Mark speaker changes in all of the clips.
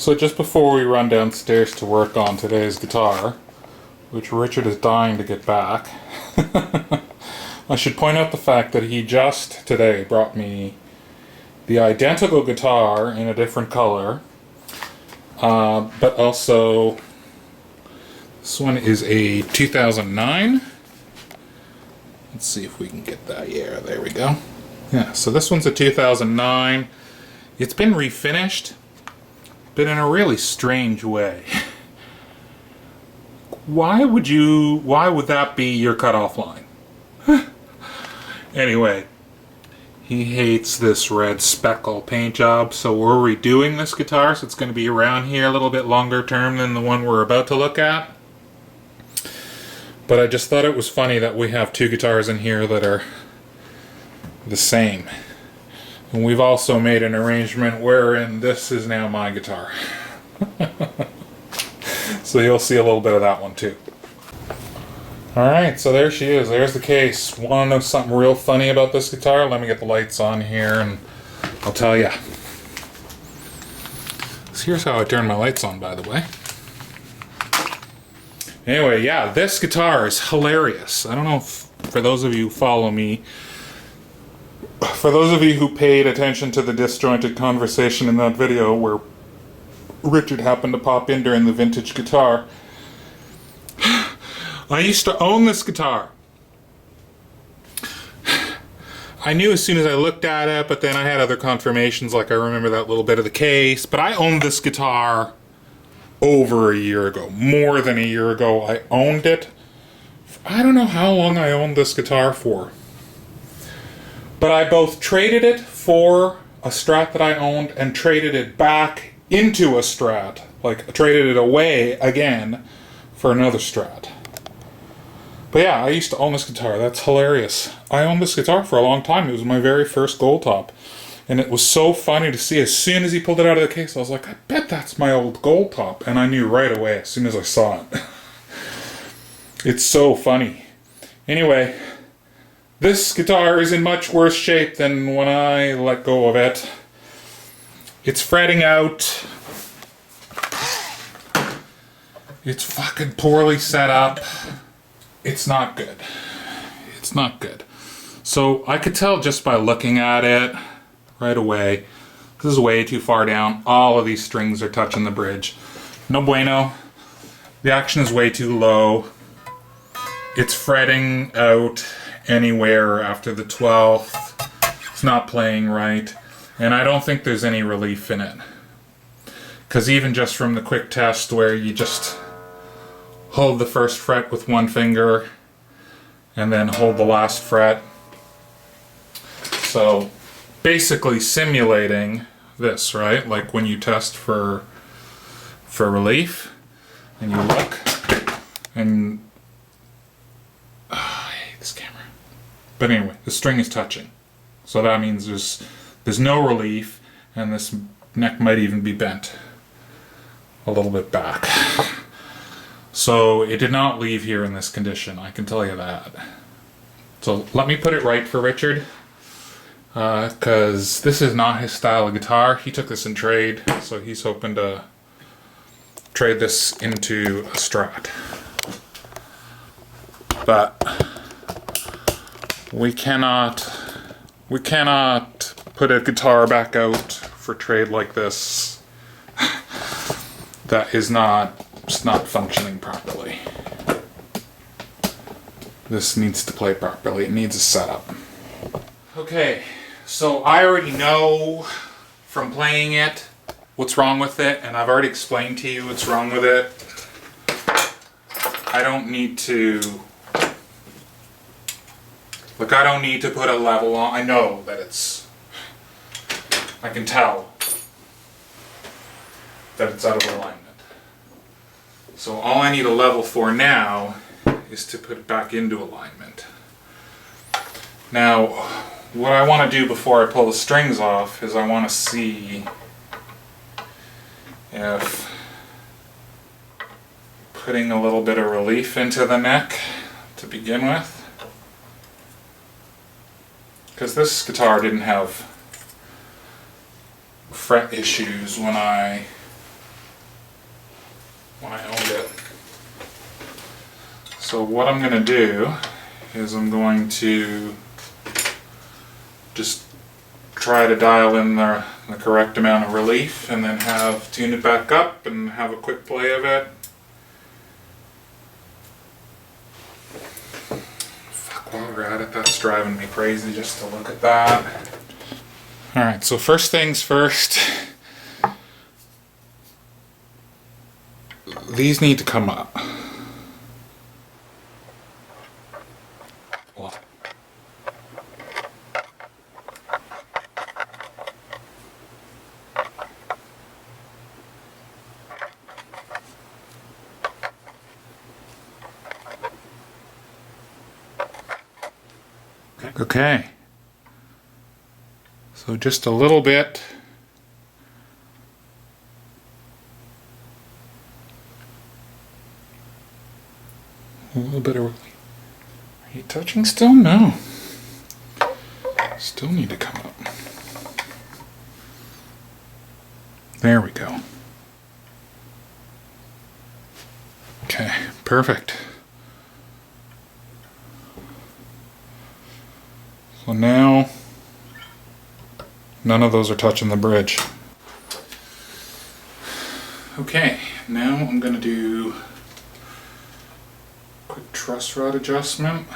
Speaker 1: So just before we run downstairs to work on today's guitar, which Richard is dying to get back, I should point out the fact that he just today brought me the identical guitar in a different color, but also this one is a 2009. Let's see if we can get that. Yeah, there we go. Yeah, so this one's a 2009. It's been refinished, but in a really strange way. Why would that be your cutoff line? Anyway, he hates this red speckle paint job, so we're redoing this guitar, so it's going to be around here a little bit longer term than the one we're about to look at. But I just thought it was funny that we have two guitars in here that are the same. And we've also made an arrangement wherein this is now my guitar. So you'll see a little bit of that one too. Alright, so there she is. There's the case. Want to know something real funny about this guitar? Let me get the lights on here and I'll tell ya. So here's how I turn my lights on, by the way. Anyway, yeah, this guitar is hilarious. I don't know if, for those of you who follow me, for those of you who paid attention to the disjointed conversation in that video where Richard happened to pop in during the vintage guitar, I used to own this guitar. I knew as soon as I looked at it, but then I had other confirmations, like I remember that little bit of the case, but I owned this guitar over a year ago. More than a year ago, I owned it. I don't know how long I owned this guitar for. But I both traded it for a Strat that I owned and traded it back into a Strat. Like, traded it away again for another Strat. But yeah, I used to own this guitar. That's hilarious. I owned this guitar for a long time. It was my very first Goldtop. And it was so funny to see. As soon as he pulled it out of the case, I was like, I bet that's my old Goldtop. And I knew right away as soon as I saw it. It's so funny. Anyway, this guitar is in much worse shape than when I let go of it. It's fretting out. It's fucking poorly set up. It's not good. It's not good. So I could tell just by looking at it right away, this is way too far down. All of these strings are touching the bridge. No bueno. The action is way too low. It's fretting out anywhere after the 12th. It's not playing right. And I don't think there's any relief in it. Because even just from the quick test where you just hold the first fret with one finger and then hold the last fret. So basically simulating this, right? Like when you test for relief and you look and I hate this camera. But anyway, the string is touching. So that means there's no relief and this neck might even be bent a little bit back. So it did not leave here in this condition, I can tell you that. So let me put it right for Richard, because this is not his style of guitar. He took this in trade, so he's hoping to trade this into a Strat. But we cannot put a guitar back out for trade like this. That is just not functioning properly. This needs to play properly. It needs a setup. Okay, so I already know from playing it what's wrong with it, and I've already explained to you what's wrong with it. I don't need to... Look, I don't need to put a level on. I know that it's... I can tell that it's out of alignment. So all I need a level for now is to put it back into alignment. Now, what I want to do before I pull the strings off is I want to see if putting a little bit of relief into the neck to begin with. Because this guitar didn't have fret issues when I when I owned it. So what I'm going to do is I'm going to just try to dial in the correct amount of relief and then tune it back up and have a quick play of it. Fuck, while we're at it, that's driving me crazy just to look at that. Alright, so first things first, these need to come up. Okay, so just a little bit. A little bit of... Are you touching still? No. Still need to come up. There we go. Okay, perfect. So now, none of those are touching the bridge. Okay, now I'm going to do a quick truss rod adjustment.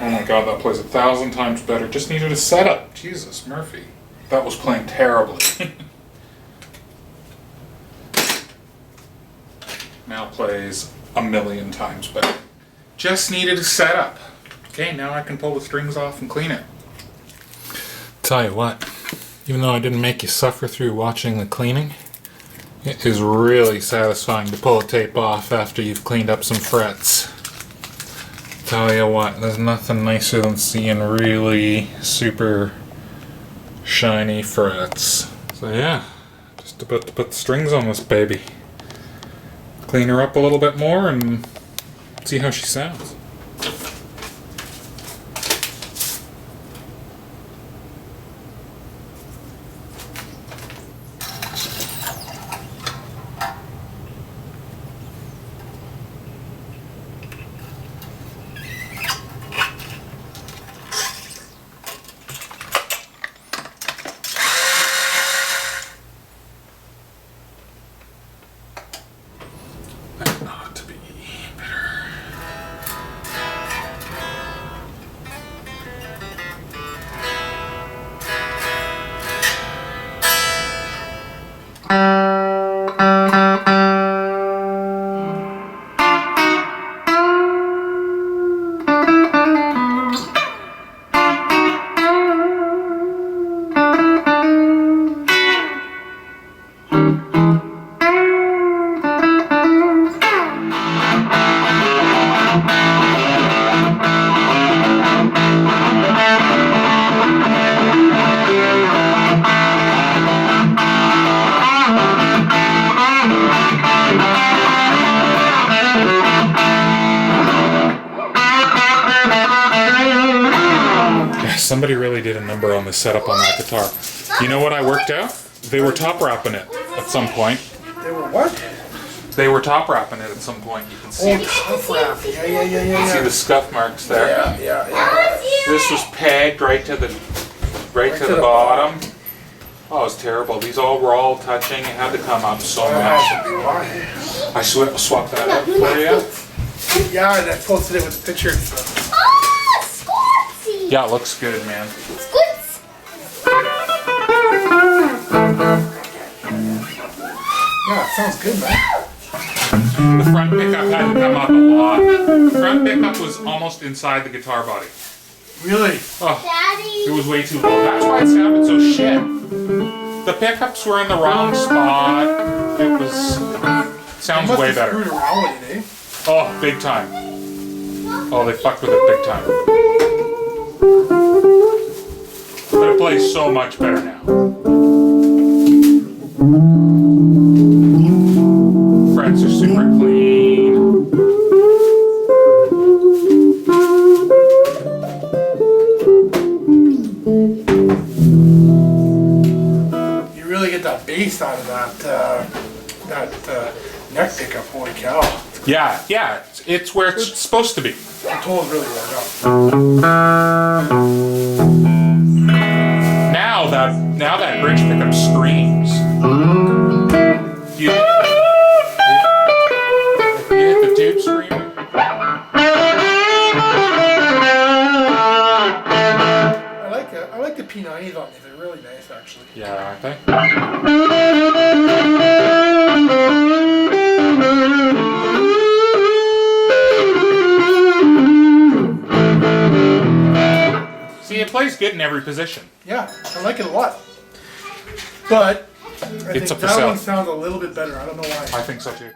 Speaker 1: Oh my god, that plays 1,000 times better. Just needed a setup. Jesus, Murphy. That was playing terribly. Now plays 1,000,000 times better. Just needed a setup. Okay, now I can pull the strings off and clean it. Tell you what, even though I didn't make you suffer through watching the cleaning, it is really satisfying to pull a tape off after you've cleaned up some frets. Tell you what, there's nothing nicer than seeing really super shiny frets. So yeah, just about to put the strings on this baby. Clean her up a little bit more and see how she sounds. Somebody really did a number on the setup on that guitar. You know what I worked out? They were top wrapping it at some point.
Speaker 2: They were what?
Speaker 1: They were top wrapping it at some point. You can see.
Speaker 2: Oh, top wrap. Yeah.
Speaker 1: See the scuff marks there.
Speaker 2: Yeah.
Speaker 1: This was pegged right to the bottom. Oh, it's terrible. These were all touching. It had to come up so much. I swapped that out for you.
Speaker 2: Yeah, and I posted it with a picture.
Speaker 1: Yeah, it looks good, man.
Speaker 3: It's good.
Speaker 2: Yeah, it sounds good, man.
Speaker 1: The front pickup had to come up a lot. The front pickup was almost inside the guitar body.
Speaker 2: Really?
Speaker 1: Oh,
Speaker 3: Daddy.
Speaker 1: it was way too low. That's why it sounded so shit. The pickups were in the wrong spot. It was... Sounds
Speaker 2: Must
Speaker 1: way
Speaker 2: have
Speaker 1: better.
Speaker 2: screwed around with it, eh?
Speaker 1: Oh, big time. Oh, they fucked with it big time. But it plays so much better now. Frets are super clean.
Speaker 2: You really get that bass out of that neck pickup. Holy cow!
Speaker 1: Yeah, yeah, it's where it's supposed to be.
Speaker 2: The tone's really worn out.
Speaker 1: Now that bridge pickup screams. You hit the Tube Screamer.
Speaker 2: I like the P90s on these. They're really nice, actually.
Speaker 1: Yeah, aren't they? See, it plays good in every position.
Speaker 2: Yeah, I like it a lot. But I
Speaker 1: It's
Speaker 2: think
Speaker 1: up for
Speaker 2: that
Speaker 1: sale.
Speaker 2: one sounds a little bit better. I don't know why.
Speaker 1: I think so too.